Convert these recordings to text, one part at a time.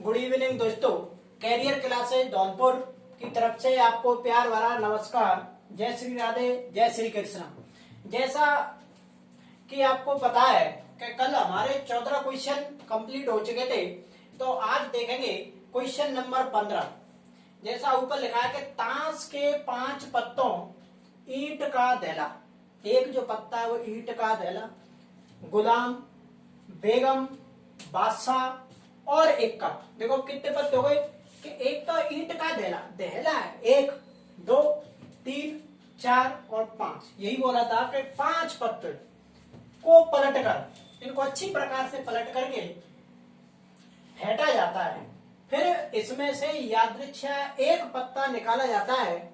Good evening दोस्तों। Career classes Dholpur की तरफ से आपको प्यार भरा नमस्कार। जय श्री राधे, जय श्री कृष्ण। जैसा कि आपको पता है कि कल हमारे 14 क्वेश्चन कंप्लीट हो चुके थे, तो आज देखेंगे क्वेश्चन नंबर 15। जैसा ऊपर लिखा है कि ताश के 5 पत्तों ईंट का थैला। एक जो पत्ता है वो ईंट का थैला, गुलाम, बेगम, बादशाह और एक का। देखो कितने पत्ते हो गए कि एक का ईंट का दहला दहला है 1 2 3 4 और 5। यही बोला था कि 5 पत्ते को पलटकर, इनको अच्छी प्रकार से पलट करके फेंटा जाता है। फिर इसमें से यादृच्छिक एक पत्ता निकाला जाता है।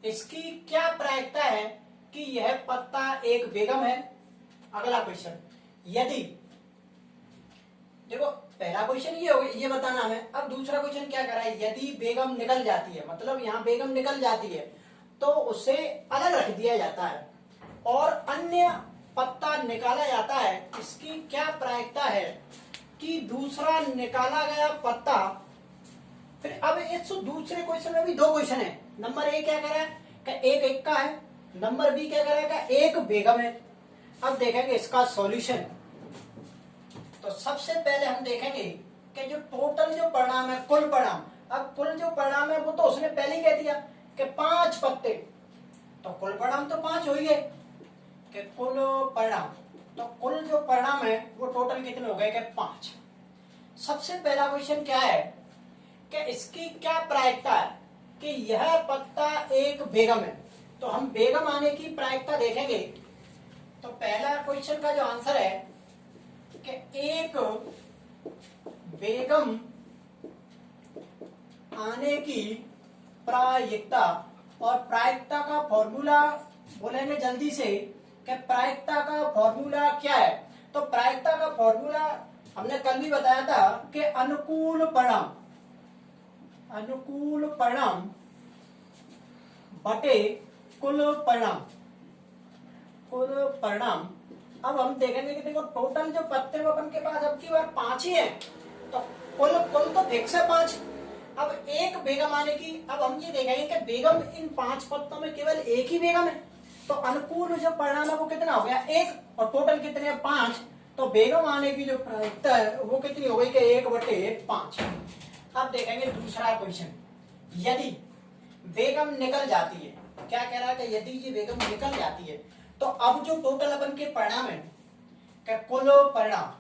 इसकी क्या प्रायिकता है कि यह पत्ता एक बेगम है। अगला क्वेश्चन, यदि देखो पहला क्वेश्चन ये हो गया, ये बताना हमें। अब दूसरा क्वेश्चन क्या करा है, यदि बेगम निकल जाती है, मतलब यहाँ बेगम निकल जाती है तो उसे अलग रख दिया जाता है और अन्य पत्ता निकाला जाता है। इसकी क्या प्रायिकता है कि दूसरा निकाला गया पत्ता। फिर अब इस दूसरे क्वेश्चन में भी 2 क्वेश्चन है। नंबर ए क्या करा है कि एक एक का है, नंबर बी क्या करा है कि एक बेगम है। अब देखेंगे इसका सॉल्यूशन। तो सबसे पहले हम देखेंगे कि जो टोटल जो परिणाम है, कुल परिणाम। अब कुल जो परिणाम है वो तो उसने पहले ही कह दिया कि 5 पत्ते, तो कुल परिणाम तो 5 हो ही गए कि कुल परिणाम। तो कुल जो परिणाम है वो टोटल कितने हो गए कि 5। सबसे पहला क्वेश्चन क्या है कि इसकी क्या प्रायिकता है कि यह पत्ता एक बेगम है। तो हम बेगम आने की प्रायिकता देखेंगे। तो पहला क्वेश्चन का जो आंसर है कि एक बेगम आने की प्रायिकता, और प्रायिकता का फॉर्मूला बोलेंगे जल्दी से कि प्रायिकता का फॉर्मूला क्या है। तो प्रायिकता का फॉर्मूला हमने कल भी बताया था कि अनुकूल परिणाम बटे कुल परिणाम। अब हम देखेंगे कि देखो टोटल जो पत्ते वो अपन के पास अब की बार 5 ही है, तो कुल तो फिक्स है 5। अब एक बेगम आने की, अब हम ये देखेंगे कि बेगम इन 5 पत्तों में केवल एक ही बेगम है, तो अनुकूल जो परिणाम है वो कितना हो गया 1, और टोटल कितने हैं 5। तो बेगम आने की जो प्रायिकता है वो कितनी हो गई कि 1/5। अब देखेंगे दूसरा क्वेश्चन, यदि बेगम निकल जाती है। क्या कह रहा है कि यदि ये बेगम निकल जाती है तो अब जो टोटल अपन के परिणाम है क्या कुल परिणाम।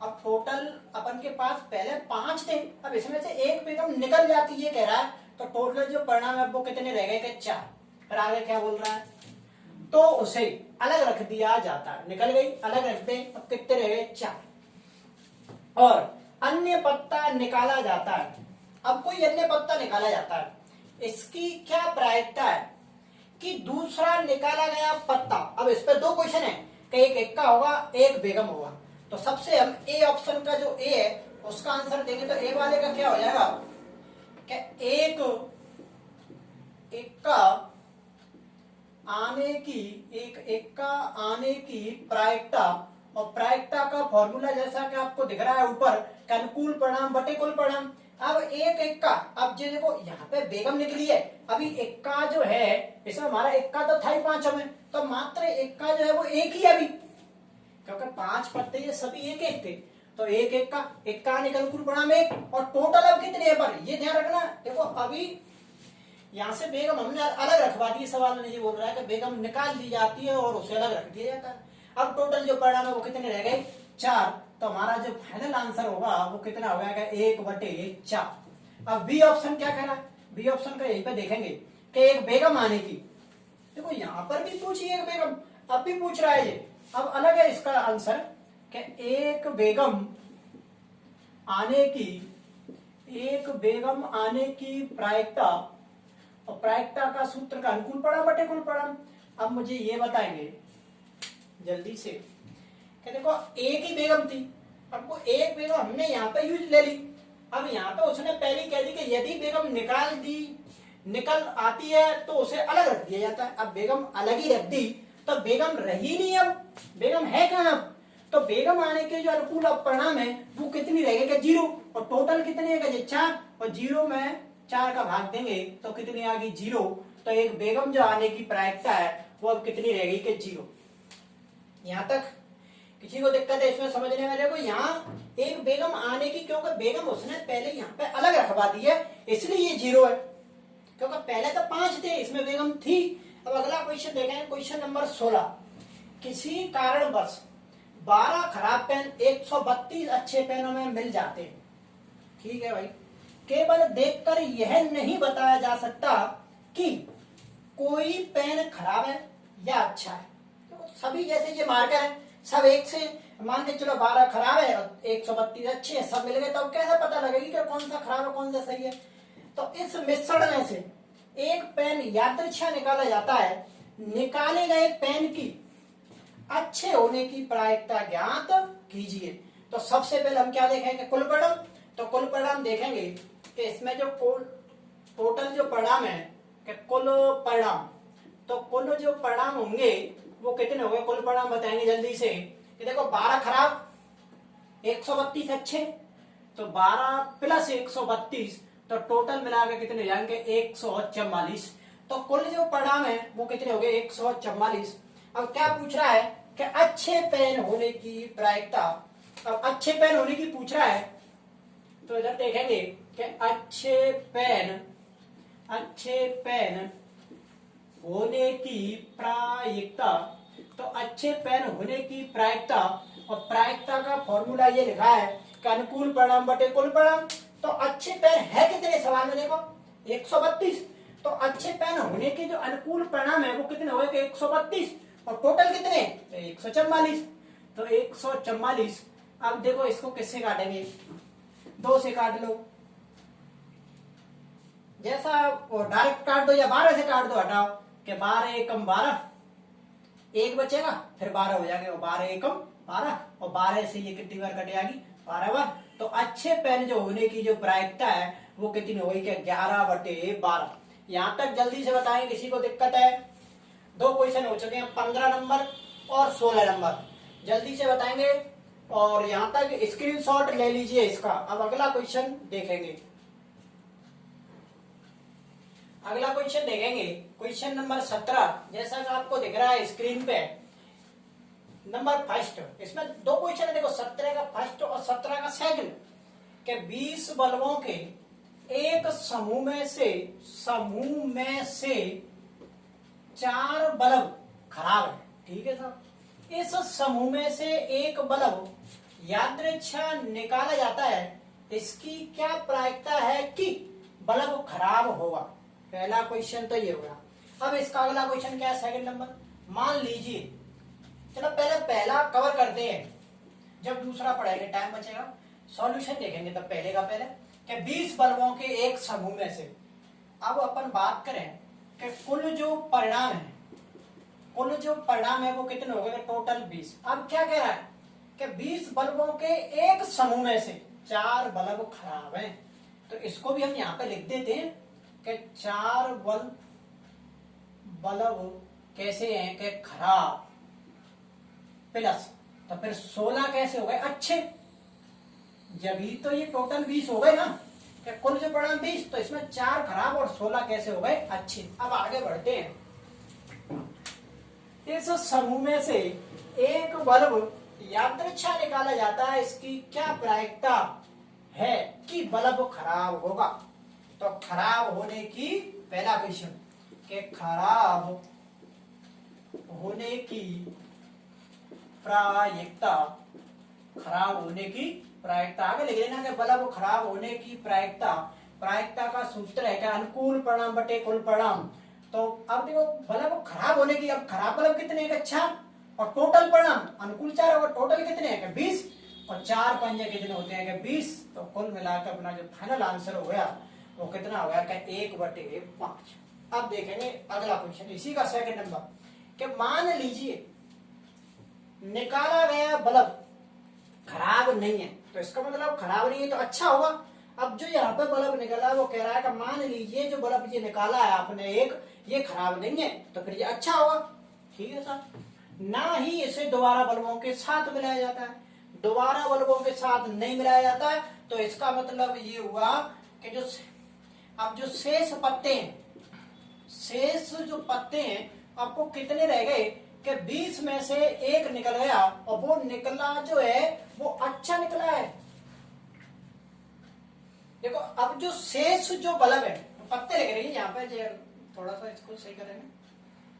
अब टोटल अपन के पास पहले 5 थे, अब इसमें से एक बेगम निकल जाती है कह रहा है, तो टोटल जो परिणाम है वो कितने रह गए कि 4। फिर आगे क्या बोल रहा है, तो उसे अलग रख दिया जाता है। निकल गई, अलग रख दे, अब कितने रह गए 4। और अन्य पत्ता निकाला जाता है। अब कोई अन्य पत्ता निकाला जाता है, इसकी क्या प्रायिकता है कि दूसरा निकाला गया पत्ता। अब इस पे 2 क्वेश्चन है कि एक एक का होगा, एक बेगम होगा। तो सबसे हम ए ऑप्शन का जो ए है उसका आंसर देंगे। तो ए वाले का क्या हो जाएगा कि एक का आने की प्रायिकता, और प्रायिकता का फॉर्मूला जैसा कि आपको दिख रहा है ऊपर, अनुकूल परिणाम बटे कुल परिणाम। अब एक का, अब जो देखो यहाँ पे बेगम निकली है, अभी एक का जो है इसमें हमारा एक का तो था ही 5 में, तो मात्र एक का जो है वो एक ही अभी, क्योंकि 5 पत्ते ये सभी एक थे। तो एक का निकल कुल परिणाम 1, और टोटल अब कितने है पर ये ध्यान रखना। देखो अभी यहाँ से बेगम हमने अलग रखवा दी। सवाल में ये बोल रहा है कि बेगम निकाल दी जाती है और उसे अलग रख दिया जाता है। अब टोटल जो परिणाम है वो कितने रह गए 4। तो हमारा जो फाइनल आंसर होगा वो कितना हो जाएगा 1/4। अब बी ऑप्शन क्या कह रहा है, बी ऑप्शन का यहीं पे देखेंगे कि एक बेगम आने की। देखो यहाँ पर भी पूछी एक बेगम, अब भी पूछ रहा है ये। अब अलग है इसका आंसर कि एक बेगम आने की प्रायिकता, और प्रायिकता का सूत्र का अनुकूल परिणाम बटे कुल परिणाम। अब मुझे ये बताएंगे जल्दी से कि देखो एक ही बेगम थी, अब वो एक बेगम हमने यहाँ पे यूज ले ली। अब यहाँ पे उसने पहले कह दी कि यदि बेगम निकल आती है तो उसे अलग रख दिया जाता है। अब बेगम अलग ही रख दी तो बेगम रही नहीं, अब बेगम है कहाँ। तो बेगम आने के जो अनुकूल परिणाम है वो कितनी रहेगी? 0। और टोटल कितने है? 4। और 0 में 4 का भाग देंगे तो कितनी आ गई? 0। तो एक बेगम जो आने की प्रायिकता है वो अब कितनी रहेगी? 0। यहाँ तक किसी को दिक्कत है इसमें समझने में? देखो यहाँ एक बेगम आने की, क्योंकि बेगम उसने पहले यहाँ पे अलग रखवा दी है इसलिए ये 0 है, क्योंकि पहले तो 5 थे इसमें बेगम थी। अब अगला क्वेश्चन देखें, क्वेश्चन नंबर 16। किसी कारणवश 12 खराब पेन 132 अच्छे पेनों में मिल जाते हैं। ठीक है भाई, केवल देखकर यह नहीं बताया जा सकता कि कोई पेन खराब है या अच्छा है। तो सभी जैसे ये मार्कर है सब एक से, मान के चलो 12 खराब है और 132 अच्छे हैं, सब मिल गए, तो अब कैसे पता लगेगी कि कौन सा खराब है कौन सा सही है? तो इस मिश्रण में से एक पेन यादृच्छा निकाला जाता है। निकाले गए पेन की अच्छे होने की प्रायिकता ज्ञात कीजिए। तो सबसे पहले हम क्या देखेंगे? कुल परिणाम। तो कुल परिणाम देखेंगे कि इसमें जो टोटल जो परिणाम है कि कुल परिणाम, तो कुल जो परिणाम होंगे वो कितने होंगे? कुल परिणाम बताएंगे जल्दी से कि देखो 12 खराब 132 अच्छे, तो 12 प्लस 132 तो टोटल मिला के कितने जाएंगे? 144। तो कुल जो परिणाम है वो कितने हो गए? 144। अब क्या पूछ रहा है कि अच्छे पेन होने की प्रायिकता। अब अच्छे पेन होने की पूछ रहा है तो इधर देखेंगे कि अच्छे पेन होने की प्रायिकता। तो अच्छे पेन होने की प्रायिकता, और प्रायिकता का फॉर्मूला ये लिखा है कि अनुकूल परिणाम बटे कुल परिणाम। तो अच्छे पेन है कितने सवाल में? देखो 132। तो अच्छे पेन होने के जो अनुकूल परिणाम है वो कितने हो गए? 132। और टोटल कितने? 144। तो 144। अब देखो इसको किससे काटेंगे? 2 से काट लो, जैसा डायरेक्ट काट दो या 12 से काट दो, हटाओ कि 12 एकम 12, एक बचेगा, फिर 12 हो जाएंगे, 12 एकम 12, और 12 से ये कितनी बार कट जाएगी? 12 बार। तो अच्छे पेन जो होने की जो प्रायिकता है वो कितनी हो गई? 11/12। यहां तक जल्दी से बताएं, किसी को दिक्कत है? 2 क्वेश्चन हो चुके हैं, 15 नंबर और 16 नंबर, जल्दी से बताएंगे। और यहां तक स्क्रीनशॉट ले लीजिए इसका। अब अगला क्वेश्चन देखेंगे, अगला क्वेश्चन देखेंगे, क्वेश्चन नंबर 17, जैसा कि आपको दिख रहा है स्क्रीन पे, नंबर फर्स्ट। इसमें 2 क्वेश्चन है, देखो 17 का फर्स्ट और 17 का सेकंड। के 20 बल्बों के एक समूह में से 4 बल्ब खराब है। ठीक है साहब, इस समूह में से एक बल्ब यादृच्छा निकाला जाता है, इसकी क्या प्रायिकता है कि बल्ब खराब होगा? पहला क्वेश्चन तो ये हुआ। अब इसका अगला क्वेश्चन क्या है? Second number. मान लीजिए, चलो पहले पहला कवर करते हैं, जब दूसरा पढ़ेंगे टाइम बचेगा, सॉल्यूशन देखेंगे तब पहले का पहले। कि 20 बल्बों के एक समूह में से, अब अपन बात करें कि कुल जो परिणाम है वो कितने हो गए? टोटल 20। अब क्या कह रहा है कि 20 बल्बों के एक समूह में से 4 बल्ब खराब हैं। तो इसको भी हम यहाँ पे लिख देते हैं कि 4 बल्ब कैसे हैं कि खराब, प्लस तो फिर 16 कैसे हो गए? अच्छे। जब ही तो ये टोटल 20 हो गए ना, कि कुल जो परिणाम 20, तो इसमें 4 खराब और 16 कैसे हो गए? अच्छे। अब आगे बढ़ते हैं। इस समूह में से एक बल्ब यादृच्छा निकाला जाता है, इसकी क्या प्रायिकता है कि बल्ब खराब होगा? तो खराब होने की, पहला क्वेश्चन कि खराब होने की प्रायिकता, आगे लिख लेना कि बल्ब खराब होने की प्रायिकता का सूत्र है कि अनुकूल परिणाम बटे कुल परिणाम। तो अब देखो बल्ब खराब होने की, अब खराब बल्ब कितने हैं? अच्छा, और टोटल परिणाम अनुकूल 4 होगा, टोटल कितने हैं? 20, और 4 पंजे कितने होते हैं? 20। तो कुल मिलाकर अपना जो फाइनल आंसर हो गया वो कितना हो गया? 1/5। अब देखेंगे अगला क्वेश्चन, इसी का सेकंड नंबर। कि मान लीजिए निकाला गया बल्ब खराब नहीं है, तो इसका मतलब खराब नहीं है तो अच्छा होगा। अब जो यहाँ पे बल्ब निकला वो कह रहा है कि मान लीजिए जो बल्ब ये निकाला है आपने एक, ये खराब नहीं है, तो फिर ये अच्छा होगा। ठीक है सर, ना ही इसे दोबारा बल्बों के साथ मिलाया जाता है, दोबारा बल्बों के साथ नहीं मिलाया जाता है। तो इसका मतलब ये हुआ कि जो अब जो शेष पत्ते हैं, शेष जो पत्ते हैं आपको कितने रह गए कि 20 में से एक निकल गया, और वो निकला जो है वो अच्छा निकला है। देखो अब जो शेष जो बल्ब है, पत्ते लिख रही है यहाँ पे, थोड़ा सा इसको सही करेंगे।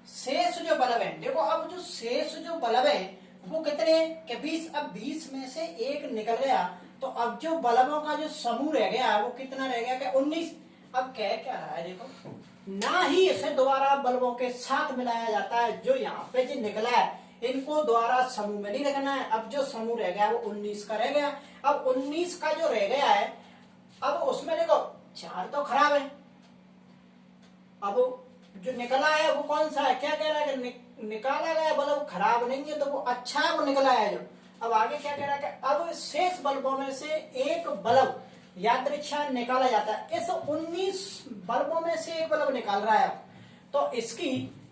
शेष जो बल्ब है, देखो अब जो शेष जो बल्ब है वो कितने कि 20, अब 20 में से एक निकल गया, तो अब जो बल्बों का जो समूह रह गया वो कितना रह गया कि 19। अब कह क्या रहा है, देखो ना ही इसे दोबारा बल्बों के साथ मिलाया जाता है, जो यहाँ पे जो निकला है इनको दोबारा समूह में नहीं रखना है। अब जो समूह रह गया वो 19 का रह गया। अब 19 का जो रह गया है, अब उसमें देखो 4 तो खराब है, अब जो निकला है वो कौन सा है, क्या कह रहा है कि निकाला गया बल्ब खराब नहीं है, तो वो अच्छा है, वो निकला है जो। अब आगे क्या कह रहा है कि अब शेष बल्बों में से एक बल्ब यादृच्छा निकाला जाता है। इस 19 बल्बों में से एक बल्ब निकाल रहा है, तो इसकी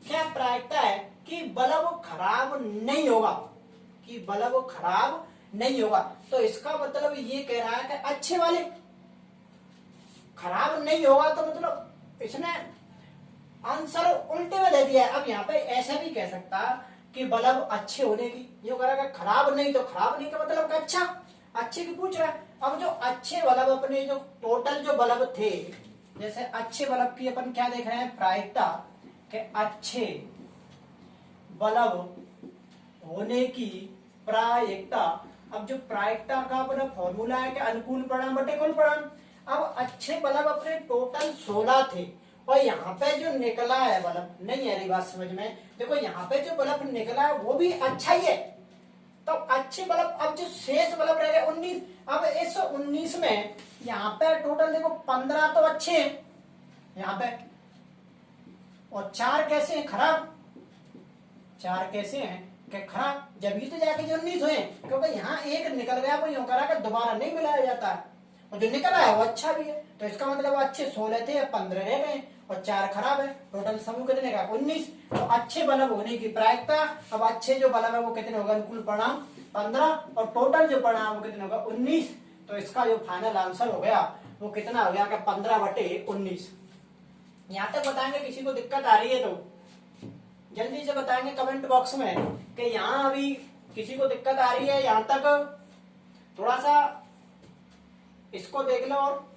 क्या प्रायिकता है कि बल्ब खराब नहीं होगा, कि बल्ब खराब नहीं होगा। तो इसका मतलब ये कह रहा है कि अच्छे वाले खराब नहीं होगा, तो मतलब इसने आंसर उल्टे में दे दिया है। अब यहाँ पे ऐसा भी कह सकता कि बल्ब अच्छे होने की, ये कह रहा है खराब नहीं, तो खराब नहीं का मतलब अच्छा, अच्छे की पूछ रहा है। अब जो अच्छे बल्ब अपने जो टोटल जो बल्ब थे, जैसे अच्छे बल्ब की अपन क्या देख रहे हैं, प्रायिकता के अच्छे बल्ब होने की प्रायिकता। अब जो प्रायिकता का अपना फॉर्मूला है कि अनुकूल परिणाम बटे कुल परिणाम। अब अच्छे बल्ब अपने टोटल 16 थे, और यहाँ पे जो निकला है बल्ब, नहीं है बात समझ में, देखो यहाँ पे जो बल्ब निकला है वो भी अच्छा ही है, तो अच्छे बल्ब। अब जो शेष बल्ब रह गए 19, अब इस 19 में यहाँ पे टोटल देखो 15 तो अच्छे हैं यहाँ पे, और 4 कैसे हैं खराब, 4 कैसे हैं कि खराब, जब ही तो जाके जो 19 हुए, क्योंकि यहाँ एक निकल गया, वो यूं करा कि दोबारा नहीं मिलाया जाता है, और जो निकला है वो अच्छा भी है। तो इसका मतलब अच्छे 16 थे, 15 रह गए और 4 खराब है, टोटल समूह कितने का 19। तो अच्छे बल्ब होने की प्रायिकता, अब अच्छे जो बल्ब है वो कितने होगा, अनुकूल परिणाम 15, और टोटल जो परिणाम वो कितने होगा 19। तो इसका जो फाइनल आंसर हो गया वो कितना हो गया कि 15/19। यहाँ तक बताएंगे, किसी को दिक्कत आ रही है तो जल्दी से बताएंगे कमेंट बॉक्स में कि यहाँ अभी किसी को दिक्कत आ रही है, यहाँ तक थोड़ा सा इसको देख लो। और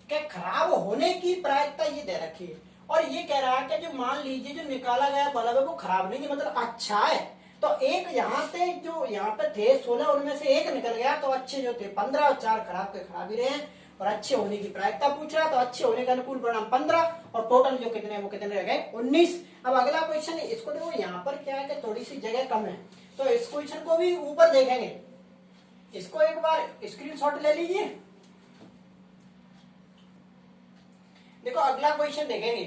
क्या खराब होने की प्रायिकता ये दे रखी है, और ये कह रहा है कि जो मान लीजिए जो निकाला गया बल्ब है वो खराब नहीं है, मतलब अच्छा है, तो एक यहाँ पे जो यहाँ पे थे 16, उनमें से एक निकल गया, तो अच्छे जो थे 15 और 4 खराब के खराब ही रहे, और अच्छे होने की प्रायिकता पूछ रहा है, तो अच्छे होने का अनुकूल परिणाम 15, और टोटल जो कितने वो कितने रह गए 19। अब अगला क्वेश्चन, इसको देखो यहाँ पर क्या है कि थोड़ी सी जगह कम है, तो इस क्वेश्चन को भी ऊपर देखेंगे, इसको एक बार स्क्रीनशॉट ले लीजिए। देखो अगला क्वेश्चन देखेंगे,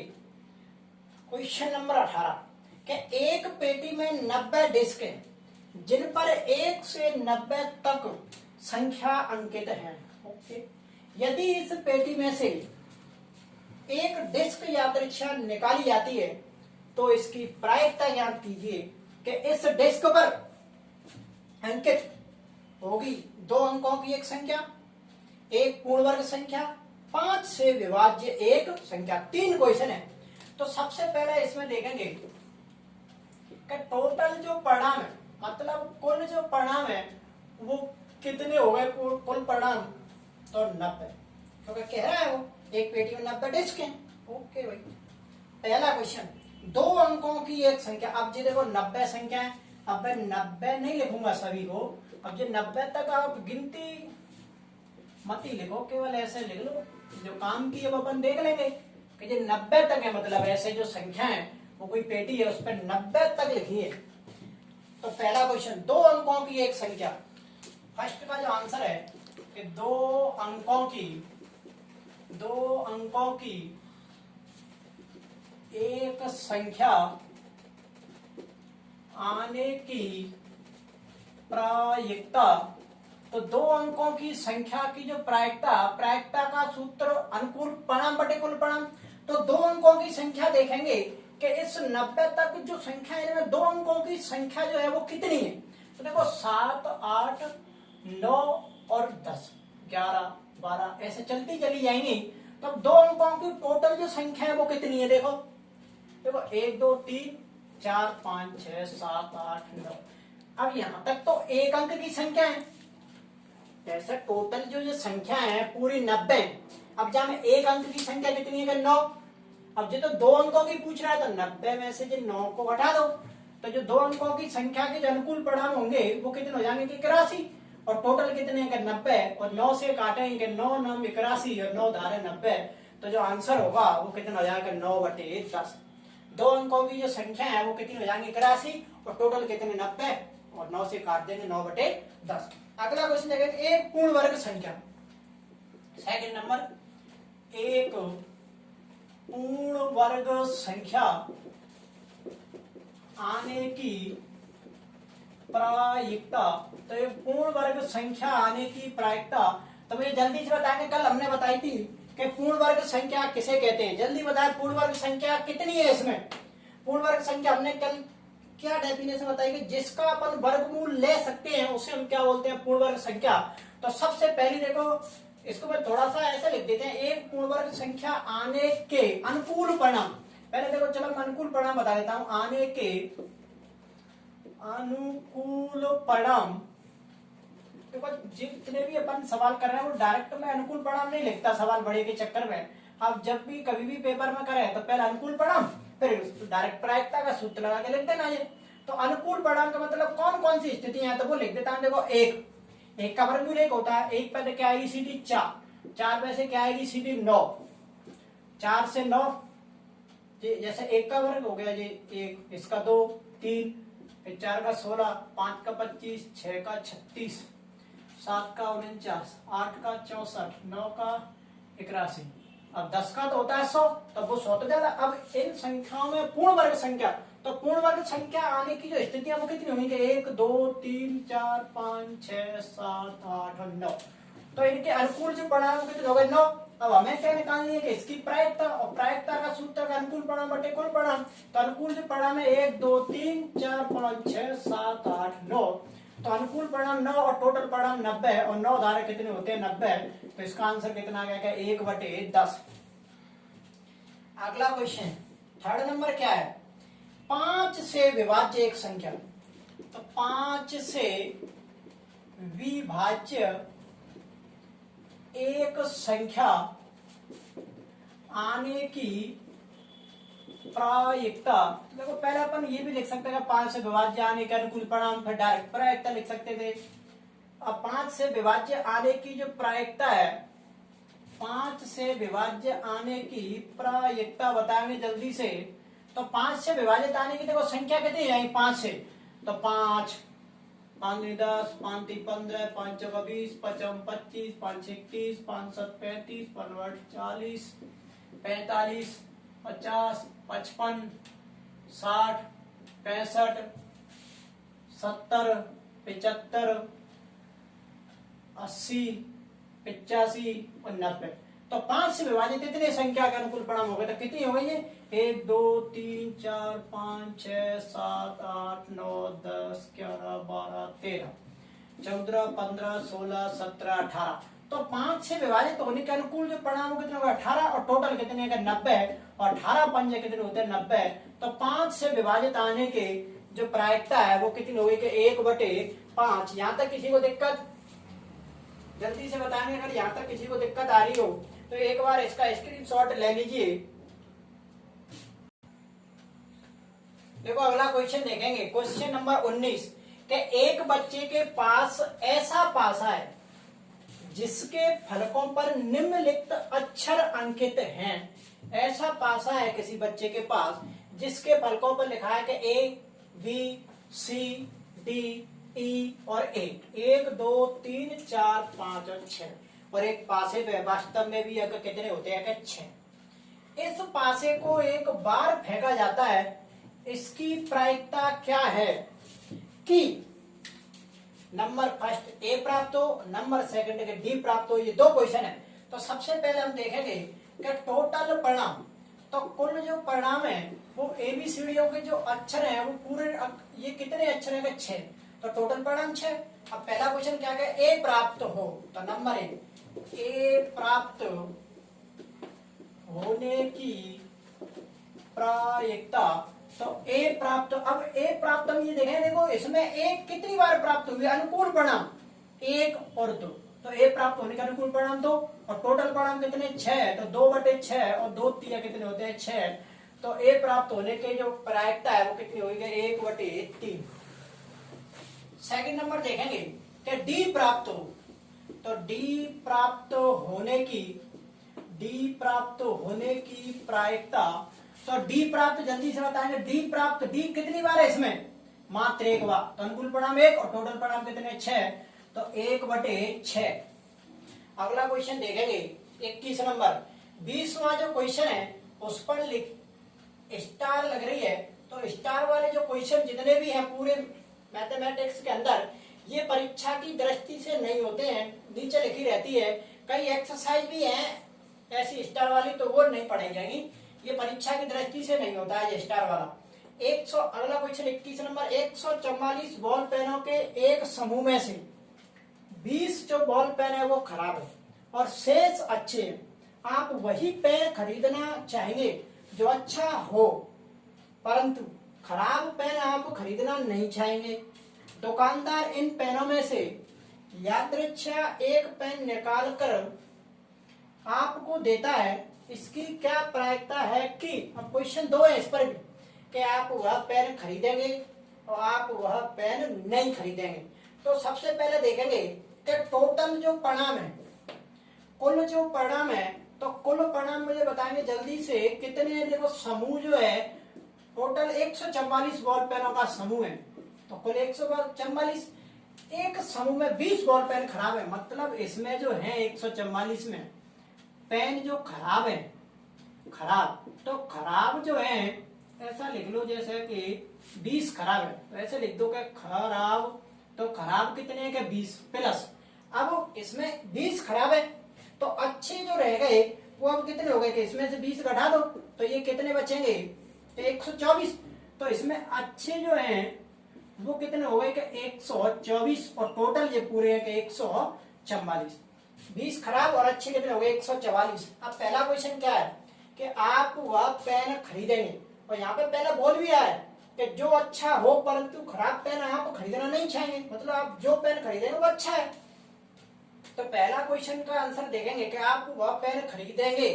क्वेश्चन नंबर 18 कि एक पेटी में 90 डिस्क है जिन पर 1 से 90 तक संख्या अंकित है। ओके, यदि इस पेटी में से एक डिस्क यादृच्छा निकाली जाती है, तो इसकी प्रायिकता ज्ञात कीजिए कि इस डिस्क पर अंकित होगी 2 अंकों की एक संख्या, एक पूर्ण वर्ग संख्या, 5 से विभाज्य एक संख्या। 3 क्वेश्चन है। तो सबसे पहले इसमें देखेंगे कि टोटल जो परिणाम है, मतलब कुल जो परिणाम है वो कितने हो गए, कुल परिणाम तो 90, क्योंकि कह रहा है वो एक पेटी में 90 डिस्क है। ओके भाई, पहला क्वेश्चन, 2 अंकों की एक संख्या। अब जी देखो 90 संख्या है, अब मैं 90 नहीं लिखूंगा सभी को, अब जो 90 तक आप गिनती मत ही लिखो, केवल ऐसे लिख लो, जो काम की अब अपन देख लेंगे कि जो 90 तक है, मतलब ऐसे जो संख्या है वो कोई पेटी है उस पर 90 तक लिखी है। तो पहला क्वेश्चन, 2 अंकों की एक संख्या, फर्स्ट का जो आंसर है कि 2 अंकों की एक संख्या आने की प्रायिकता। तो 2 अंकों की संख्या की जो प्रायिकता का सूत्र अनुकूल परिणाम बटे कुल परिणाम। तो 2 अंकों की संख्या देखेंगे कि इस 90 तक जो संख्या है इनमें दो अंकों की संख्या जो है वो कितनी है। तो देखो 7, 8, 9 और 10, 11, 12 ऐसे चलती चली जाएंगी। तो दो अंकों की टोटल जो संख्या है वो कितनी है, देखो 1, 2, 3, 4, 5, 6, 7, 8, 9। अब यहां तक तो एक अंक की संख्या है, जैसे टोटल जो ये संख्या है पूरी 90। अब जहां में एक अंक की संख्या कितनी है, 9। अब जो तो दो अंकों की पूछ रहा है तो 90 में से जो 9 को घटा दो, तो जो दो अंकों की संख्या के जो अनुकूल परिणाम होंगे वो कितने हो जाएंगे, 81। और टोटल कितने हैं, 90। और 9 से काटेंगे 9 9 81 और 9 धारे 90। तो जो आंसर होगा वो कितना हो जाएगा, 9/10। दो अंकों की जो संख्या है वो कितनी हो जाएंगी, 81 और टोटल कितने 90 और 9 से काट देंगे 9/10। अगला क्वेश्चन देखेंगे, एक पूर्ण वर्ग संख्या। सेकंड नंबर, एक पूर्ण वर्ग संख्या आने की प्रायिकता। तो ये पूर्ण वर्ग संख्या आने की प्रायिकता, तो मुझे जल्दी से बताएंगे, कल हमने बताई थी कि पूर्ण वर्ग संख्या किसे कहते हैं। जल्दी बताएं, पूर्ण वर्ग संख्या कितनी है इसमें। पूर्ण वर्ग संख्या हमने कल क्या डेफिनेशन बताई कि जिसका अपन वर्गमूल ले सकते हैं उसे हम क्या बोलते हैं, पूर्ण वर्ग संख्या। तो सबसे पहले देखो, इसको मैं थोड़ा सा ऐसा लिख देते हैं, एक पूर्ण वर्ग संख्या आने के अनुकूल परिणाम। पहले देखो, चलो मैं अनुकूल परिणाम बता देता हूं। आने के अनुकूल परिणाम, देखो जितने भी अपन सवाल कर रहे हैं वो डायरेक्ट में अनुकूल परिणाम नहीं लिखता सवाल बड़े के चक्कर में। अब जब भी कभी भी पेपर में करें तो पहले अनुकूल परिणाम, फिर डायरेक्ट प्रायिकता का सूत्र लगा के लिख देना ये। तो अनुकूल परिणाम का मतलब कौन कौन सी स्थितियां हैं, तो वो लिख देता हूं। देखो, एक का वर्गमूल 1 होता है। एक पे क्या आएगी, सीधी 4। 4 में से क्या आएगी, सीधी 9। 4 से 9, जैसे 1 का वर्ग हो गया जी 1, इसका 2, 3, 4 का 16, 5 का 25, 6 का 36, 7 का 49, 8 का 64, 9 का 81। अब 10 का तो होता है 100, तब वो 100 तो ज्यादा। अब इन संख्याओं में पूर्ण वर्ग संख्या, तो पूर्ण वर्ग संख्या आने की जो स्थितियां वो कितनी होंगी, 1, 2, 3, 4, 5, 6, 7, 8 और 9। तो इनके अनुकूल जो परिणाम कितने हो गए, 9। अब हमें क्या निकालनी है कि इसकी प्रायिकता, और प्रायिकता का सूत्र का अनुकूल परिणाम बटे कुल परिणाम। तो अनुकूल जो परिणाम है 1, 2, 3, 4, 5, 6, 7, 8, 9। तो अनुकूल परिणाम 9 और टोटल परिणाम 90, और 9 धारे कितने होते हैं, 90। तो इसका आंसर कितना आ गया, 1/10। अगला क्वेश्चन, थर्ड नंबर क्या है, 5 से विभाज्य एक संख्या। तो 5 से विभाज्य एक संख्या आने की प्रायिकता। देखो पहले अपन ये भी लिख सकते हैं 5 से विभाज्य आने के अनुकूल परिणाम, फिर डायरेक्ट प्रायिकता लिख सकते थे। अब 5 से विभाज्य आने की जो प्रायिकता है, 5 से विभाज्य आने की प्रायिकता बताएंगे जल्दी से। तो 5 से विभाजित आने की देखो संख्या कितनी है 5 से, तो 5, 5 10, 5 3 15, 5 4 20, 5 25, 5 31, 5 7 35, 5 40, 45, 50, 55, 60, 65, 70, 75, 80, 85 और 90। तो 5 से विभाजित इतने संख्या के अनुकूल परिणाम हो गए। तो कितनी हो गई है, 1 2 3 4 5 6 7 8 9 10 11 12 13 14 15 16 17 18। तो 5 से विभाजित होने के अनुकूल जो परिणाम कितने होगा, 18, और टोटल कितने का 90, और 18 पंजे कितने होते हैं, 90। तो 5 से विभाजित आने के जो प्रायिकता है वो कितनी होगी, 1/5। यहाँ तक किसी को दिक्कत, जल्दी से बताएंगे अगर यहाँ तक किसी को दिक्कत आ रही हो तो एक बार इसका स्क्रीनशॉट ले लीजिए। देखो अगला क्वेश्चन देखेंगे, क्वेश्चन नंबर 19 कि एक बच्चे के पास ऐसा पासा है जिसके फलकों पर निम्नलिखित अक्षर अंकित हैं। ऐसा पासा है किसी बच्चे के पास जिसके फलकों पर लिखा है कि A, B, C, D, E और A, 1 2 3 4 5 और 6, और एक पासे पे वास्तव में भी अंक कितने होते हैं, 6। इस पासे को एक बार फेंका जाता है, इसकी प्रायिकता क्या है कि नंबर फर्स्ट A प्राप्त हो, नंबर सेकंड के D प्राप्त हो। ये दो क्वेश्चन है। तो सबसे पहले हम देखेंगे कि टोटल परिणाम, तो कुल जो परिणाम है वो एबीसीडीओ के जो अक्षर हैं वो पूरे ये कितने अक्षर है? 6। तो टोटल परिणाम 6। अब पहला क्वेश्चन क्या है? ए प्राप्त हो, तो नंबर ए प्राप्त होने की प्रायिकता। तो ए प्राप्त, अब ए प्राप्त हम ये देखें, देखो इसमें एक कितनी बार प्राप्त हुई? अनुकूल परिणाम 1 और 2। तो ए प्राप्त होने का अनुकूल परिणाम 2 और टोटल परिणाम कितने? 6। तो 2/6 और 2 तिया कितने होते हैं? 6। तो ए प्राप्त होने के जो प्रायिकता है वो कितनी होगी? 1/3। सेकंड नंबर देखेंगे कि डी प्राप्त हो, तो डी प्राप्त होने की प्रायिकता। तो डी प्राप्त जल्दी से बताएंगे। डी प्राप्त, डी कितनी बार है इसमें? मात्र 1 बार। तो अनुकूल परिणाम 1 और टोटल परिणाम कितने? 6। तो 1/6। अगला क्वेश्चन देखेंगे 21 नंबर। 20वां जो क्वेश्चन है उस पर स्टार लग रही है। तो स्टार वाले जो क्वेश्चन जितने भी हैं पूरे मैथमेटिक्स के अंदर, ये परीक्षा की दृष्टि से नहीं होते हैं, नीचे लिखी रहती है। कई एक्सरसाइज भी हैं ऐसी स्टार वाली, तो वो नहीं पढ़ाई जाएंगी। ये परीक्षा की दृष्टि से नहीं होता है ये स्टार वाला। 100 अगला क्वेश्चन 21 नंबर। 144 बॉल पेनों के एक समूह में से 20 जो बॉल पेन है वो खराब है और शेष अच्छे हैं। आप वही पेन खरीदना चाहेंगे जो अच्छा हो, परंतु खराब पेन आप खरीदना नहीं चाहेंगे। दुकानदार इन पेनों में से यादृच्छा एक पेन निकाल कर आपको देता है। इसकी क्या प्रायिकता है कि, अब क्वेश्चन 2 है इस पर भी, कि आप वह पेन खरीदेंगे और आप वह पेन नहीं खरीदेंगे। तो सबसे पहले देखेंगे कि टोटल जो परिणाम है, कुल जो परिणाम है, तो कुल परिणाम मुझे बताएंगे जल्दी से कितने। देखो समूह जो है टोटल 144 बॉल पेनों का समूह है। तो कुल 144, एक समूह में 20 बॉल पेन खराब है, मतलब इसमें जो है 144 में पेन जो खराब है, खराब, तो खराब जो है ऐसा लिख लो जैसे कि 20 खराब है, तो ऐसे लिख दो कि खराब। तो खराब कितने हैं? कि 20 प्लस, अब इसमें 20 खराब है तो अच्छे जो रह गए वो अब कितने हो गए? कि इसमें से 20 घटा दो तो ये कितने बचेंगे? तो 124। तो इसमें अच्छे जो हैं वो कितने हो गए? कि 124 और टोटल ये पूरे हैं कि 144। 20 खराब और अच्छे कितने हो गए? 144। अब पहला क्वेश्चन क्या है कि आप वह पेन खरीदेंगे, और यहाँ पे पहले बोल भी रहा है कि जो अच्छा हो परंतु खराब पेन आप खरीदना नहीं चाहेंगे, मतलब आप जो पेन खरीदेंगे वो अच्छा है। तो पहला क्वेश्चन का आंसर देखेंगे कि आप वह पेन खरीदेंगे।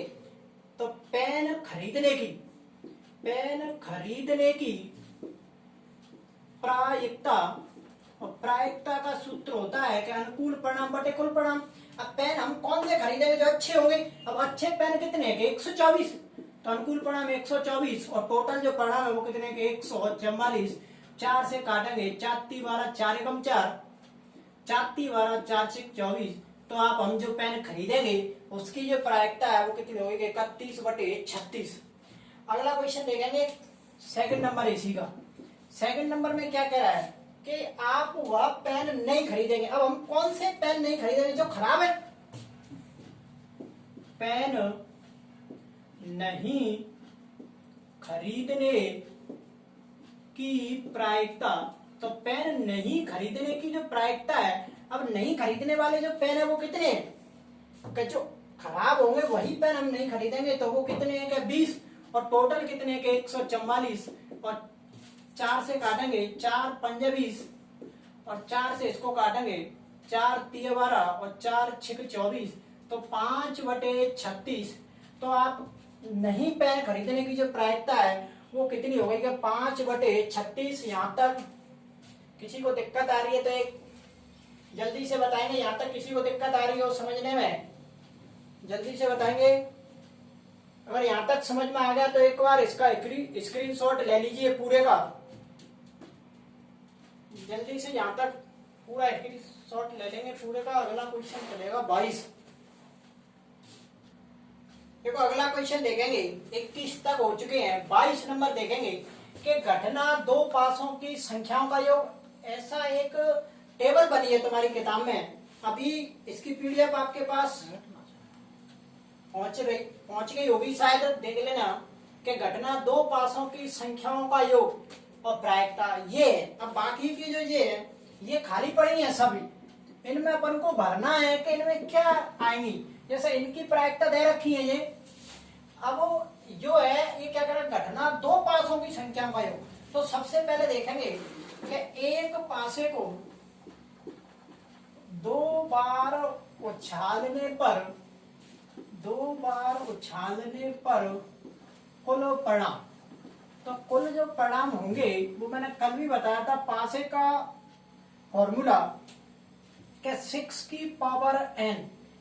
तो पेन खरीदने की प्रायिकता, और प्रायिकता का सूत्र होता है कि अनुकूल परिणाम बटे कुल परिणाम। अब पेन हम कौन से खरीदेंगे? जो अच्छे होंगे। अब अच्छे पेन कितने हैं? 124। तो अनुकूल परिणाम 124 और टोटल जो परिणाम है वो कितने हैं? 144। 4 से काटेंगे, 4 × 12, 4 × 4, 4 × 12, 4 × 24। तो आप हम जो पेन खरीदेंगे उसकी जो प्रायिकता है वो कितनी होगी? 31/36। अगला क्वेश्चन देखेंगे सेकंड नंबर इसी का। सेकंड नंबर में क्या कह रहा है कि आप वह पेन नहीं खरीदेंगे। अब हम कौन से पेन नहीं खरीदेंगे? जो खराब है। पेन नहीं खरीदने की प्रायिकता। तो पेन नहीं खरीदने की जो प्रायिकता है, अब नहीं खरीदने वाले जो पेन है वो कितने हैं? कि जो खराब होंगे वही पेन हम नहीं खरीदेंगे। तो वो कितने हैं? कि 20 और टोटल कितने हैं? कि 144 और 4 से काटेंगे, 4 × 5 = 20 और 4 से इसको काटेंगे, 4 × 3 = 12 और 4 × 6 = 24। तो 5/36। तो आप नहीं पेन खरीदने की जो प्रायिकता है वो कितनी हो गई? कि 5/36। यहाँ तक किसी को दिक्कत आ रही है तो एक जल्दी से बताएंगे। यहाँ तक किसी को दिक्कत आ रही हो समझने में, जल्दी से बताएंगे। अगर यहाँ तक समझ में आ गया तो एक बार इसका स्क्रीनशॉट ले लीजिए पूरे का, जल्दी से। यहाँ तक पूरा स्क्रीनशॉट ले लेंगे पूरे का। अगला क्वेश्चन चलेगा 22। देखो अगला क्वेश्चन देखेंगे, 21 तक हो चुके हैं। 22 नंबर देखेंगे कि घटना 2 पासों की संख्याओं का योग। ऐसा एक टेबल बनी है तुम्हारी किताब में, अभी इसकी पीडीएफ आपके पास पहुंच गई होगी शायद, देख लेना। कि घटना दो पासों की संख्याओं का योग और प्रायिकता ये है। अब बाकी की जो ये है ये खाली पड़ी है सभी, इनमें अपन को भरना है कि इनमें क्या आएंगी। जैसे इनकी प्रायिकता दे रखी है ये, अब जो है ये क्या करें, घटना दो पासों की संख्या का योग। तो सबसे पहले देखेंगे कि एक पासे को दो बार उछालने पर कुल परिणाम, तो कुल जो परिणाम होंगे वो मैंने कल भी बताया था। पासे का फॉर्मूला के 6 की पावर n,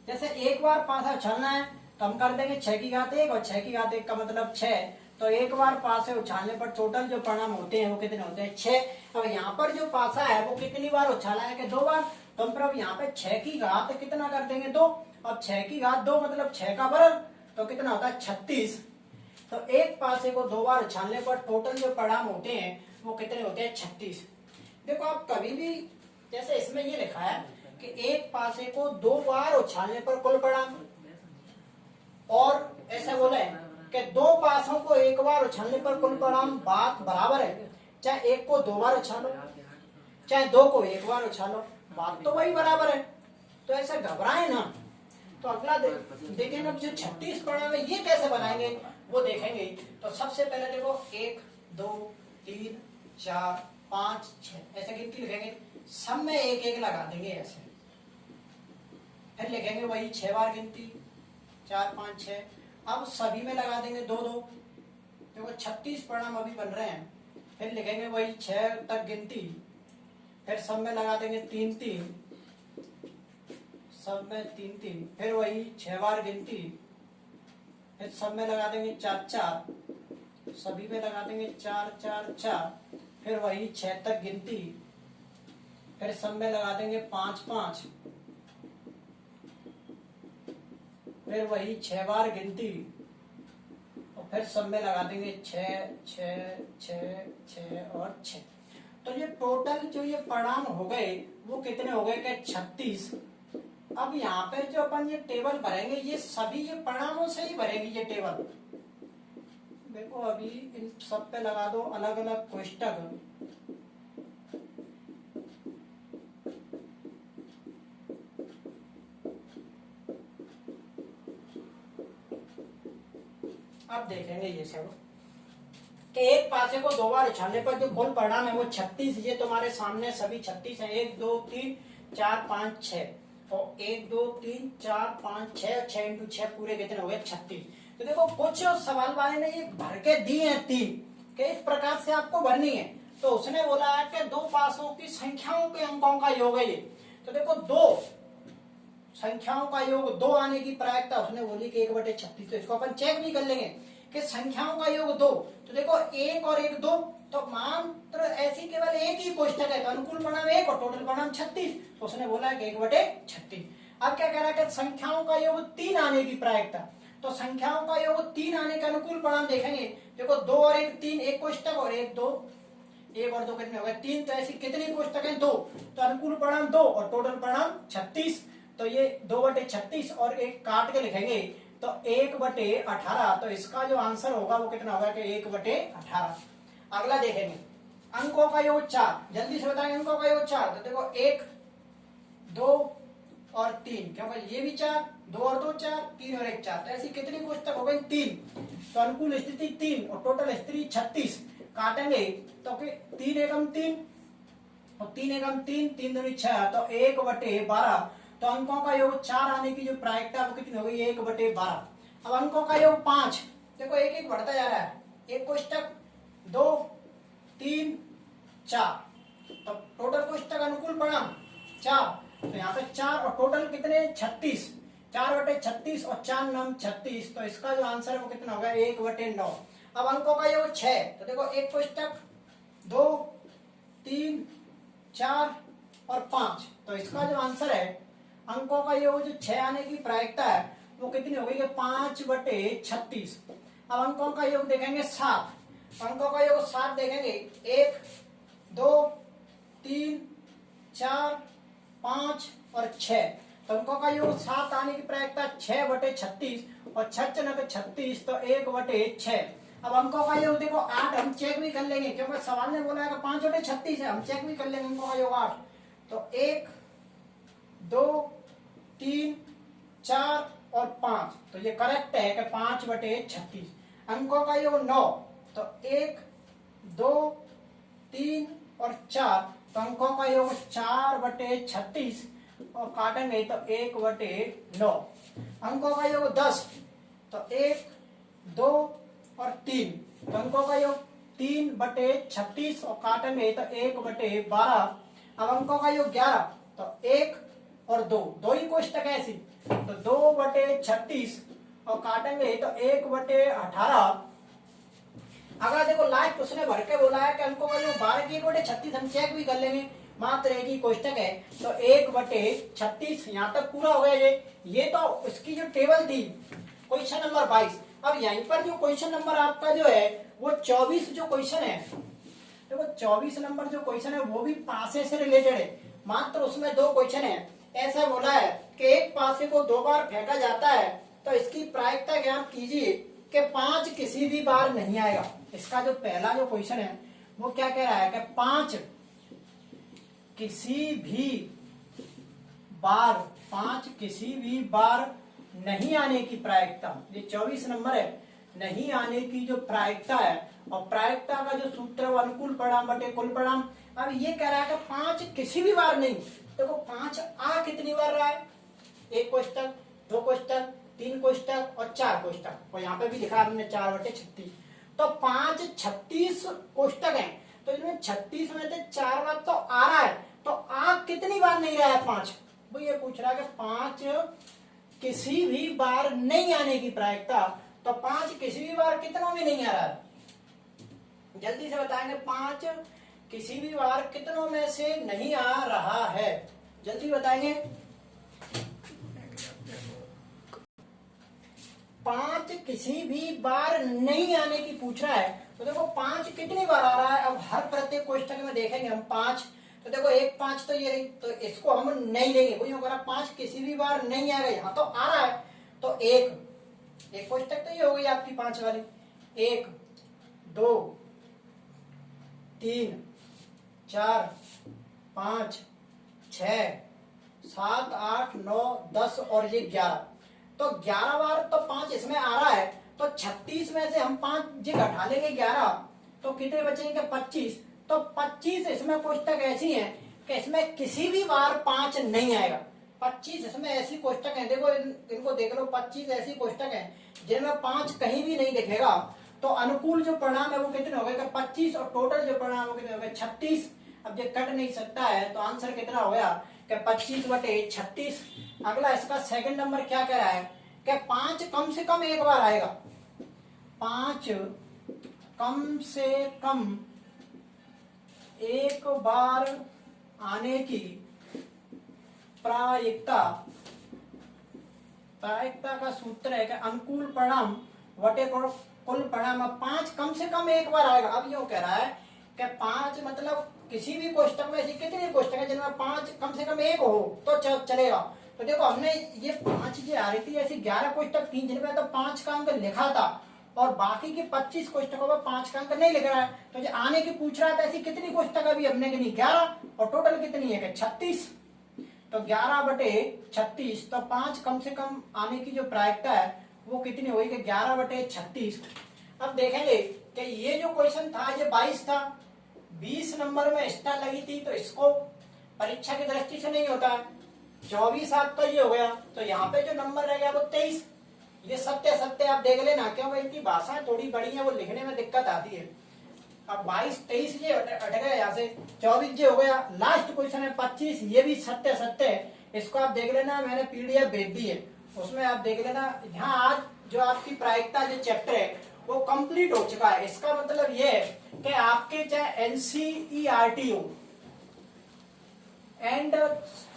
जैसे एक बार पासा उछालना है तो हम कर देंगे 6 की घात 1, और 6 की घात 1 का मतलब 6। तो एक बार पासे उछालने पर टोटल जो परिणाम होते हैं वो कितने होते हैं, 6। अब यहाँ पर जो पासा है वो कितनी बार उछाला है कि 2 बार, तो हम अब यहाँ पे 6 की घात कितना कर देंगे 2। अब 6 की घात 2 मतलब 6 का वर्ग, तो कितना होता है 36। तो एक पासे को 2 बार उछालने पर टोटल जो परिणाम होते हैं वो कितने होते हैं 36। देखो आप कभी भी, जैसे इसमें ये लिखा है कि एक पासे को 2 बार उछालने पर कुल परिणाम, और ऐसा बोला है कि 2 पासों को एक बार उछालने पर कुल परिणाम, बात बराबर है। चाहे एक को 2 बार उछालो चाहे 2 को एक बार उछालो, बात तो वही बराबर है। तो ऐसा घबराए ना। तो अगला देखेंगे अब जो 36 परिणाम है ये कैसे बनाएंगे वो देखेंगे। तो सबसे पहले देखो 1 2 3 4 5 6 ऐसे गिनती लिखेंगे, सब में एक एक लगा देंगे ऐसे, फिर लिखेंगे वही 6 बार गिनती 4 5 6। अब सभी में लगा देंगे 2 2, देखो 36 परिणाम अभी बन रहे हैं। फिर लिखेंगे वही 6 तक गिनती, फिर सब में लगा देंगे 3 3, सब में 3 3, फिर वही 6 बार गिनती, फिर सब में लगा देंगे 4 4, सभी में लगा देंगे 4 4 4, फिर वही 6 तक गिनती, फिर सब में लगा देंगे 5 5, फिर वही 6 बार गिनती, और फिर सब में लगा देंगे 6 6 6 6 और 6। तो ये टोटल जो ये परिणाम हो गए वो कितने हो गए कि 36। अब यहाँ पर जो अपन ये टेबल भरेंगे ये सभी ये परिणामों से ही भरेगी ये टेबल। देखो अभी इन सब पे लगा दो अलग अलग कोष्टक, अब देखेंगे ये सब कि एक पासे को 2 बार उछालने पर जो कुल परिणाम है वो 36। ये तुम्हारे सामने सभी 36 है, 1 2 3 4 5 6, और 1 2 3 4 5 6, 6 इंटू 6 पूरे कितने हो गए 36। तो देखो कुछ सवाल वाले ने ये भर के दिए हैं 3 कि इस प्रकार से आपको भरनी है। तो उसने बोला है कि 2 पासों की संख्याओं के अंकों का योग है ये। तो देखो 2 संख्याओं का योग 2 आने की प्रायिकता उसने बोली कि 1/36। तो इसको अपन चेक भी कर लेंगे कि संख्याओं का योग 2। तो देखो 1 और 1 2, तो मात्र ऐसी केवल एक ही कोष्टक है, तो अनुकूल परिणाम 1 और टोटल परिणाम 36। तो उसने बोला है कि 1/36। अब क्या कह रहा है कि संख्याओं का योग 3 आने की प्रायिकता। तो संख्याओं का योग 3 आने का अनुकूल परिणाम देखेंगे। देखो 2 और 1 3, एक कोष्टक, और 1 2, 1 और 2 कितने हो गए 3। तो ऐसी कितनी कोष्टक है 2, तो अनुकूल परिणाम 2 और टोटल परिणाम 36। तो ये 2/36 और एक काट के लिखेंगे तो 1/18। तो इसका जो आंसर होगा वो कितना होगा कि 1/18। अगला देखेंगे अंकों का योग 4, जल्दी से बताएंगे अंकों का योग 4। तो देखो 1 2 और 3, क्योंकि ये भी 4, 2 और 2 4, 3 और 1 4। तो ऐसी कितनी कोष्टक हो गई 3। तो अनुकूल स्थिति 3 और टोटल स्थिति 36। काटेंगे तो 3 एकम 3 और 3 एकम 3, 3 दूनी 6, तो 1/12। तो अंकों का योग 4 आने की जो प्रायिकता वो कितनी हो गई 1/12। अब अंकों का योग 5, देखो एक एक बढ़ता जा रहा है, एक कोष्टक 2 3 4, तो टोटल कोष्टक अनुकूल परिणाम 4। तो यहाँ पे 4 और टोटल कितने 36, 4/36 और 4 9 36। तो इसका जो आंसर है वो कितना होगा 1/9। अब अंकों का योग 6, तो देखो एक कोष्टक 2 3 4 और 5। तो इसका जो आंसर है अंकों का योग जो 6 आने की प्रायिकता है वो कितनी हो गई 5/36। अब अंकों का योग देखेंगे 7। अंकों का योग 7 देखेंगे 1 2 3 4 5 और 6। तो अंकों का योग 7 आने की प्रायिकता 6/36 और 6 36, तो 1/6। अब अंकों का योग देखो 8 हम चेक भी कर लेंगे क्योंकि सवाल ने बोला है कि 5 बटे 36 है, हम चेक भी कर लेंगे अंकों का योग 8। तो 1 2 3 4 और 5, तो ये करेक्ट है कि 5 बटे 36। अंकों का योग 9, तो 1 2 3 और 4, तो अंकों का योग 4 बटे 36 और काटेंगे तो 1 बटे 9। अंकों का योग 10, तो 1 2 और 3, तो अंकों का योग 3 बटे 36 और काटेंगे तो 1 बटे 12। अब अंकों का योग 11, तो 1 और 2, दो ही कोष्टक ऐसी, तो 2 बटे 36 और काटेंगे तो 1 बटे 18। अगर देखो लास्ट उसने भर के बोला है कि अंकों का योग 12 की 1 बटे 36, हम चेक भी कर लेंगे, मात्र एक ही कोष्टक है, तो 1 बटे 36 यहाँ तक पूरा हो गया। ये तो उसकी जो टेबल थी क्वेश्चन नंबर 22। अब यहीं पर जो क्वेश्चन नंबर आपका जो है वो 24 जो क्वेश्चन है, देखो 24 नंबर जो क्वेश्चन है वो भी पासे से रिलेटेड है, मात्र उसमें 2 क्वेश्चन है। ऐसा बोला है कि एक पासे को 2 बार फेंका जाता है, तो इसकी प्रायिकता ज्ञात कीजिए कि 5 किसी भी बार नहीं आएगा। इसका जो पहला जो क्वेश्चन है वो क्या कह रहा है कि 5 किसी भी बार नहीं आने की प्रायिकता, ये 24 नंबर है, नहीं आने की जो प्रायिकता है, और प्रायिकता का जो सूत्र है अनुकूल परिणाम बटे कुल परिणाम। अब ये कह रहा है कि 5 किसी भी बार नहीं, देखो 5 आ कितनी बार रहा है, 1 कोष्टक 2 कोष्टक 3 कोष्टक और 4 कोष्टक, और यहाँ पे भी लिखा हमने 4 बटे 36, तो 5 36 कोष्टक है, तो इसमें 36 में से 4 बार तो आ रहा है, तो आ कितनी बार नहीं रहा है 5, वो ये पूछ रहा है कि 5 किसी भी बार नहीं आने की प्रायिकता, तो 5 किसी भी बार कितनों में नहीं आ रहा है, जल्दी से बताएंगे 5 किसी भी बार कितनों में से नहीं आ रहा है, जल्दी बताएंगे। 5 किसी भी बार नहीं आने की पूछ रहा है, तो देखो 5 कितनी बार आ रहा है। अब हर प्रत्येक क्वेश्चन में देखेंगे हम 5, तो देखो 1 5 तो ये रही, तो इसको हम नहीं लेंगे, वही होगा 5 किसी भी बार नहीं आएगा, यहाँ तो आ रहा है, तो 1 कोष्टक तो ये हो गई आपकी 5 वाली, 1 2 3 4 5 6 7 8 9 10 और ये 11, तो 11 बार तो 5 इसमें आ रहा है, तो 36 में से हम 5 जी घटा लेंगे 11, तो कितने बचेंगे 25, तो 25 इसमें कोष्टक ऐसी हैं कि इसमें किसी भी बार 5 नहीं आएगा। 25 इसमें ऐसी कोष्टक हैं, देखो इनको देख लो, 25 ऐसी कोष्टक हैं जिनमें 5 कहीं भी नहीं दिखेगा, तो अनुकूल जो परिणाम है वो कितने हो गए 25, और टोटल जो परिणाम वो कितने हो गए 36। अब ये कट नहीं सकता है, तो आंसर कितना हो गया कि 25 बटे 36। अगला इसका सेकंड नंबर क्या कह रहा है कि 5 कम से कम एक बार आएगा, 5 कम से कम एक बार आने की प्रायिकता का सूत्र है कि अनुकूल परिणाम बटे कुल परिणाम। 5 कम से कम एक बार आएगा। अब यूं कह रहा है कि 5 मतलब किसी भी कोष्टक में ऐसी कितनी कोष्टक है जिनमें 5 कम से कम एक हो तो चलेगा। तो देखो हमने ये 5 जो आ रही थी ऐसी 11 कोष्टक थी जिनमें तो 5 का अंक लिखा था, और बाकी की 25 कोष्टकों में 5 का अंक नहीं लिख रहा है, तो जो आने की पूछ रहा था ऐसी कितनी कोष्टक अभी हमने गिनी 11, और टोटल कितनी है 36, तो 11 बटे 36, तो 5 कम से कम आने की जो प्रायिकता है वो कितनी हुई कि 11 बटे 36। अब देखेंगे कि ये जो क्वेश्चन था ये 22 था, 20 नंबर में स्टार लगी थी, तो इसको परीक्षा की दृष्टि से नहीं होता है। 24 आपका ये हो गया, तो यहाँ पे जो नंबर रह गया वो 23। ये सत्य सत्य आप देख लेना, क्यों इनकी भाषाएं थोड़ी बड़ी है, वो लिखने में दिक्कत आती है। अब 22 23 ये हट गया, यहाँ से 24 ये हो गया। लास्ट क्वेश्चन है 25, ये भी सत्य सत्य है, इसको आप देख लेना, मैंने पीडीएफ भेज दी है, उसमें आप देख लेना। यहाँ आज जो आपकी प्रायिकता जो चैप्टर है वो कंप्लीट हो चुका है। इसका मतलब ये है कि आपके चाहे एनसीईआरटी हो एंड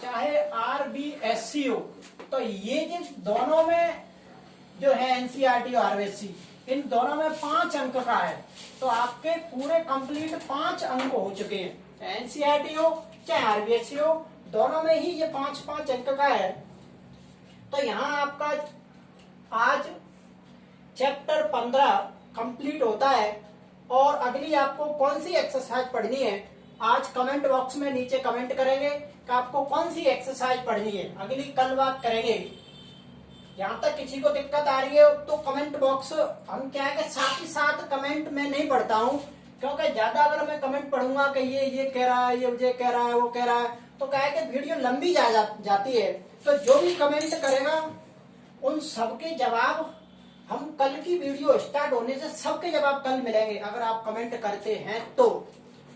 चाहे आरबीएससी हो, तो ये जिन दोनों में जो है एनसीईआरटी और आरबीएससी, इन दोनों में 5 अंक का है, तो आपके पूरे कंप्लीट 5 अंक हो चुके हैं। एनसीईआरटी हो चाहे आरबीएससी हो, दोनों में ही ये 5-5 अंक का है। तो यहाँ आपका आज चैप्टर 15 कंप्लीट होता है और अगली आपको कौन सी एक्सरसाइज पढ़नी है, आज कमेंट बॉक्स में नीचे कमेंट करेंगे कि आपको कौन सी एक्सरसाइज पढ़नी है, अगली कल बात करेंगे। यहाँ तक किसी को दिक्कत आ रही है तो कमेंट बॉक्स, हम क्या है कि साथ ही साथ कमेंट में नहीं पढ़ता हूँ, क्योंकि ज्यादा अगर मैं कमेंट पढ़ूंगा कि ये कह रहा है, ये मुझे कह रहा है, वो कह रहा है, तो क्या है कि वीडियो लंबी जाती है। तो जो भी कमेंट करेगा उन सबके जवाब हम कल की वीडियो स्टार्ट होने से सबके जवाब कल मिलेंगे, अगर आप कमेंट करते हैं तो।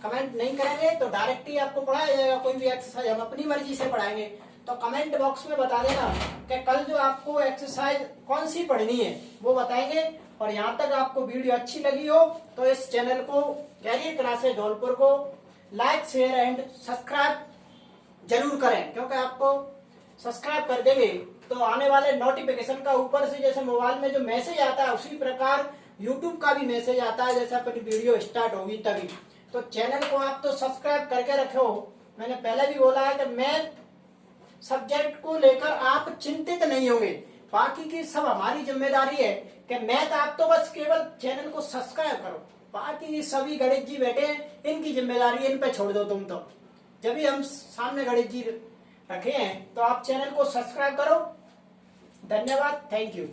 कमेंट नहीं करेंगे तो डायरेक्ट ही आपको पढ़ाया जाएगा, कोई भी एक्सरसाइज हम अपनी मर्जी से पढ़ाएंगे। तो कमेंट बॉक्स में बता देना कि कल जो आपको एक्सरसाइज कौन सी पढ़नी है वो बताएंगे। और यहाँ तक आपको वीडियो अच्छी लगी हो तो इस चैनल को कैरियर क्लासेस धौलपुर को लाइक शेयर एंड सब्सक्राइब जरूर करें, क्योंकि आपको सब्सक्राइब कर देंगे तो आने वाले नोटिफिकेशन का ऊपर से जैसे मोबाइल में जो मैसेज आता है उसी प्रकार यूट्यूब का भी मैसेज आता है जैसे अपनी वीडियो स्टार्ट होगी तभी। तो चैनल को आप तो सब्सक्राइब करके रखो। मैंने पहले भी बोला है कि मैथ सब्जेक्ट को लेकर आप चिंतित नहीं होंगे, बाकी की सब हमारी जिम्मेदारी है कि मैथ आप तो बस केवल चैनल को सब्सक्राइब करो, बाकी सभी गणित जी बैठे हैं, इनकी जिम्मेदारी इन पे छोड़ दो तुम। तो जब भी हम सामने गणित जी रखे हैं तो आप चैनल को सब्सक्राइब करो। धन्यवाद, थैंक यू।